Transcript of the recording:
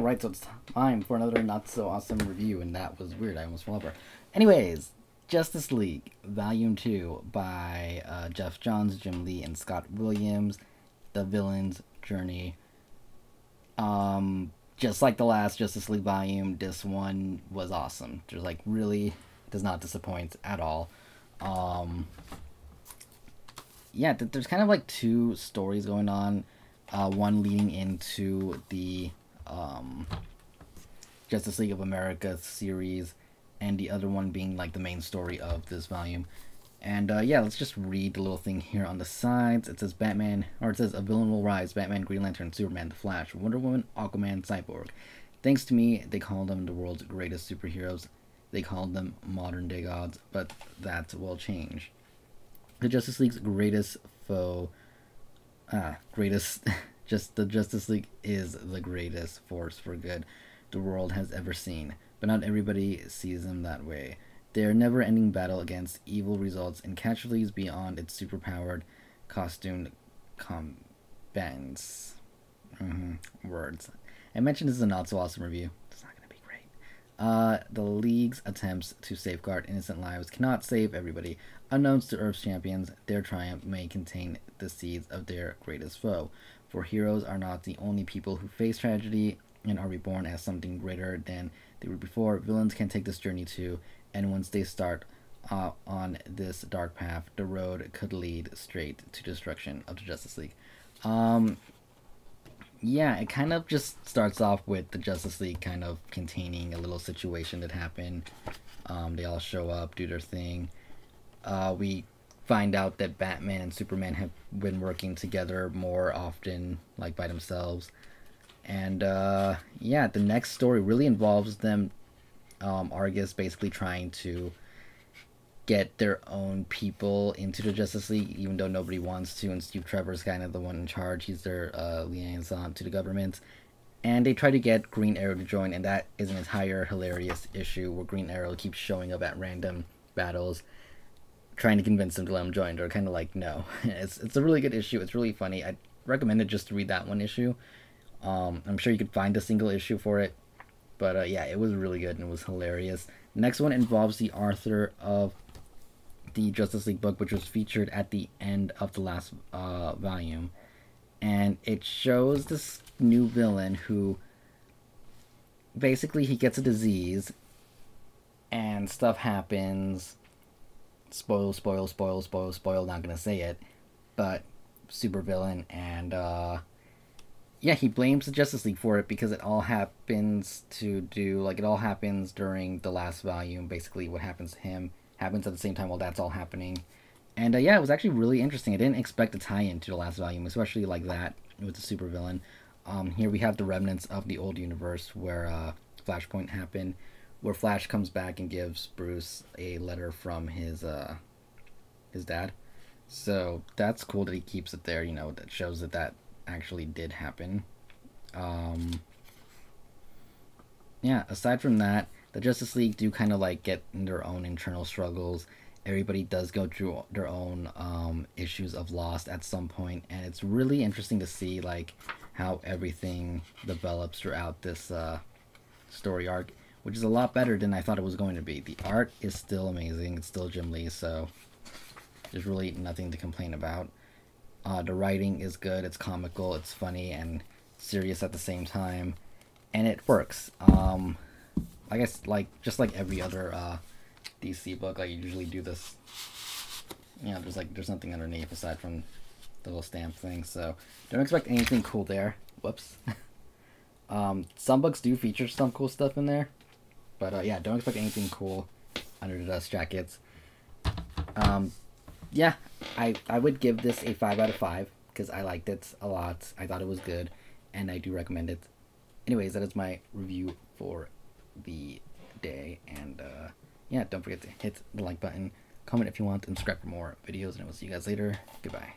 Alright, so it's time for another not so awesome review, and that was weird. I almost fell over. Anyways, Justice League Volume 2 by Jeff Johns, Jim Lee, and Scott Williams. The Villain's Journey. Just like the last Justice League volume, this one was awesome. Just like really does not disappoint at all. Yeah, there's kind of like two stories going on. One leading into the Justice League of America series, and the other one being like the main story of this volume. And yeah, let's just read the little thing here on the sides. It says Batman, or it says a villain will rise: Batman, Green Lantern, Superman, The Flash, Wonder Woman, Aquaman, Cyborg. Thanks to me, they call them the world's greatest superheroes. They call them modern day gods, but that will change. The Justice League's greatest foe, the Justice League is the greatest force for good the world has ever seen, but not everybody sees them that way. Their never-ending battle against evil results in casualties beyond its superpowered, costumed combatants. Words. I mentioned this is a not-so-awesome review. It's not going to be great. The League's attempts to safeguard innocent lives cannot save everybody. Unknowns to Earth's champions, their triumph may contain the seeds of their greatest foe. For heroes are not the only people who face tragedy and are reborn as something greater than they were before. Villains can take this journey too, and once they start on this dark path, the road could lead straight to destruction of the Justice League. Yeah, it kind of just starts off with the Justice League kind of containing a little situation that happened. They all show up, do their thing. We find out that Batman and Superman have been working together more often, like by themselves. And yeah, the next story really involves them, Argus basically trying to get their own people into the Justice League, even though nobody wants to, and Steve Trevor's kind of the one in charge. He's their liaison to the government. And they try to get Green Arrow to join, and that is an entire hilarious issue where Green Arrow keeps showing up at random battles, trying to convince them to let him join. They're kind of like, no. It's a really good issue. It's really funny. I recommend it just to read that one issue. I'm sure you could find a single issue for it. But yeah, it was really good and it was hilarious. The next one involves the author of the Justice League book, which was featured at the end of the last volume. And it shows this new villain who basically he gets a disease and stuff happens. Spoil, not gonna say it, but super villain. And yeah, he blames the Justice League for it because it all happens during the last volume. Basically what happens to him happens at the same time while that's all happening. And yeah, it was actually really interesting. I didn't expect a tie-in to the last volume, especially like that with the supervillain. Here we have the remnants of the old universe where Flashpoint happened, where Flash comes back and gives Bruce a letter from his dad. So that's cool that he keeps it there. You know, that shows that that actually did happen. Yeah, aside from that, the Justice League do kind of like get in their own internal struggles. Everybody does go through their own issues of loss at some point, and it's really interesting to see like how everything develops throughout this story arc, which is a lot better than I thought it was going to be. The art is still amazing. It's still Jim Lee, so there's really nothing to complain about. The writing is good. It's comical, it's funny, and serious at the same time, and it works. I guess just like every other DC book, I usually do this. You know, there's nothing underneath aside from the little stamp thing, so don't expect anything cool there. Whoops. Some books do feature some cool stuff in there, but yeah, don't expect anything cool under the dust jackets. Yeah, I would give this a 5 out of 5 because I liked it a lot. I thought it was good, and I do recommend it. Anyways, that is my review for the day, and yeah, don't forget to hit the like button, comment if you want, and subscribe for more videos, and I will see you guys later. Goodbye.